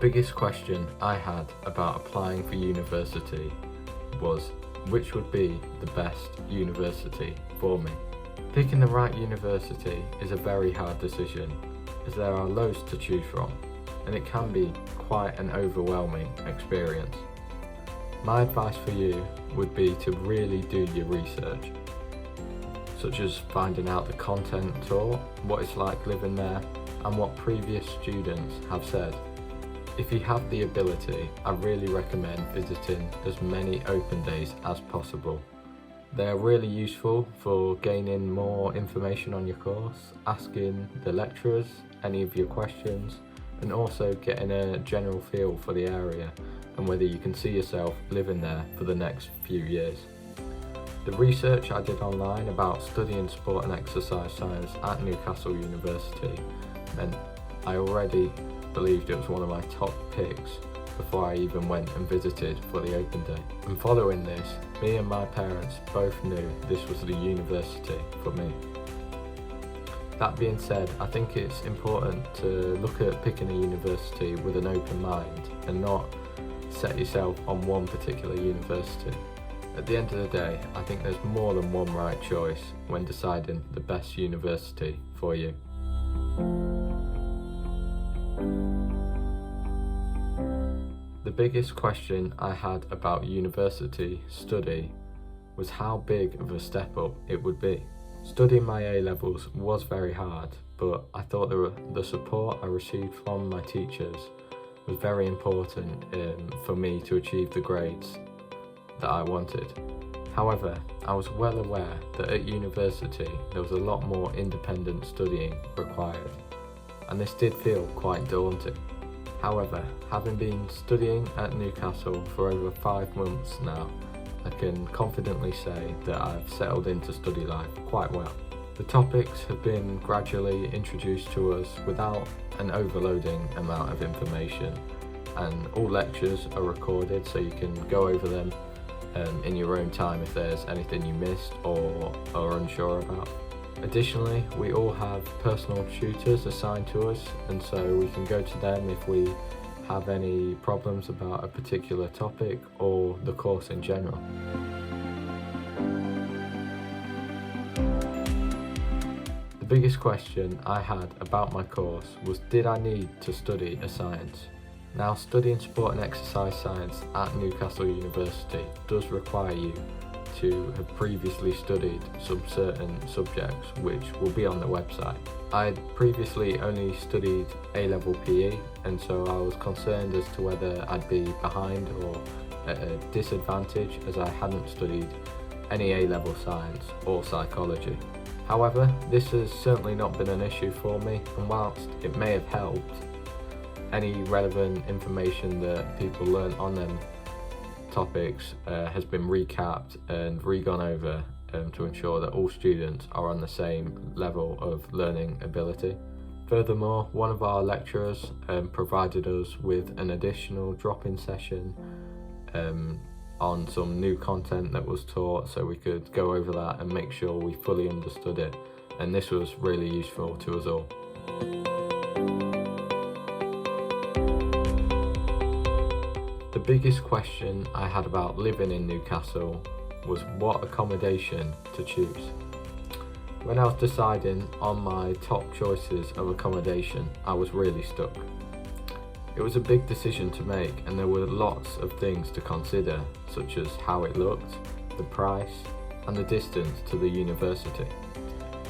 biggest question I had about applying for university was which would be the best university for me. Picking the right university is a very hard decision as there are loads to choose from and it can be quite an overwhelming experience. My advice for you would be to really do your research, such as finding out the content taught, what it's like living there and what previous students have said. If you have the ability, I really recommend visiting as many open days as possible. They are really useful for gaining more information on your course, asking the lecturers any of your questions, and also getting a general feel for the area and whether you can see yourself living there for the next few years. The research I did online about studying sport and exercise science at Newcastle University meant I already believed it was one of my top picks before I even went and visited for the open day. And following this, me and my parents both knew this was the university for me. That being said, I think it's important to look at picking a university with an open mind and not set yourself on one particular university. At the end of the day, I think there's more than one right choice when deciding the best university for you. The biggest question I had about university study was how big of a step up it would be. Studying my A-levels was very hard, but I thought the support I received from my teachers was very important for me to achieve the grades that I wanted. However, I was well aware that at university there was a lot more independent studying required, and this did feel quite daunting. However, having been studying at Newcastle for over 5 months now, I can confidently say that I've settled into study life quite well. The topics have been gradually introduced to us without an overloading amount of information, and all lectures are recorded so you can go over them in your own time if there's anything you missed or are unsure about. Additionally, we all have personal tutors assigned to us, and so we can go to them if we have any problems about a particular topic or the course in general. The biggest question I had about my course was, did I need to study a science? Now, studying sport and exercise science at Newcastle University does require you to have previously studied some certain subjects which will be on the website. I had previously only studied A-level PE, and so I was concerned as to whether I'd be behind or at a disadvantage as I hadn't studied any A-level science or psychology. However, this has certainly not been an issue for me, and whilst it may have helped, any relevant information that people learn on them topics has been recapped and re-gone over to ensure that all students are on the same level of learning ability. Furthermore, one of our lecturers provided us with an additional drop-in session on some new content that was taught, so we could go over that and make sure we fully understood it, and this was really useful to us all. The biggest question I had about living in Newcastle was what accommodation to choose. When I was deciding on my top choices of accommodation, I was really stuck. It was a big decision to make, and there were lots of things to consider, such as how it looked, the price, and the distance to the university.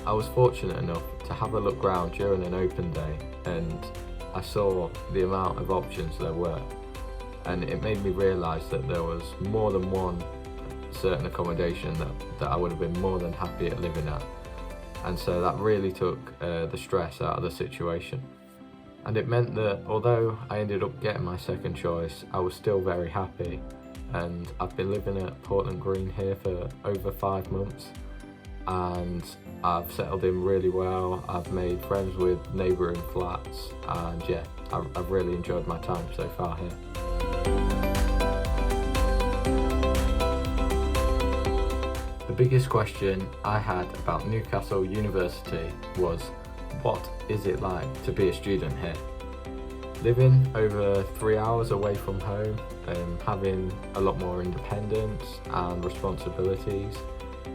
I was fortunate enough to have a look round during an open day, and I saw the amount of options there were, and it made me realise that there was more than one certain accommodation that I would have been more than happy at living at, and so that really took the stress out of the situation. And it meant that although I ended up getting my second choice, I was still very happy, and I've been living at Portland Green here for over 5 months, and I've settled in really well. I've made friends with neighbouring flats, and yeah, I've really enjoyed my time so far here. The biggest question I had about Newcastle University was, what is it like to be a student here? Living over 3 hours away from home, having a lot more independence and responsibilities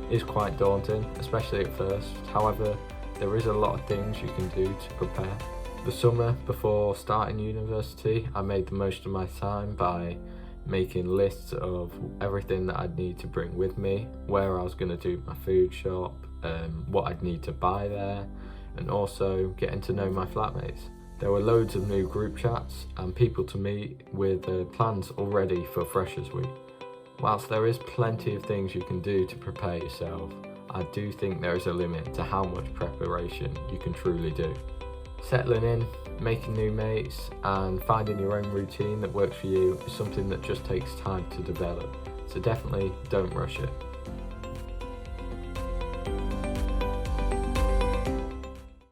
is quite daunting, especially at first. However, there is a lot of things you can do to prepare. The summer before starting university, I made the most of my time by making lists of everything that I'd need to bring with me, where I was going to do my food shop, what I'd need to buy there, and also getting to know my flatmates. There were loads of new group chats and people to meet with plans already for Freshers Week. Whilst there is plenty of things you can do to prepare yourself, I do think there is a limit to how much preparation you can truly do. Settling in, making new mates, and finding your own routine that works for you is something that just takes time to develop, so definitely don't rush it.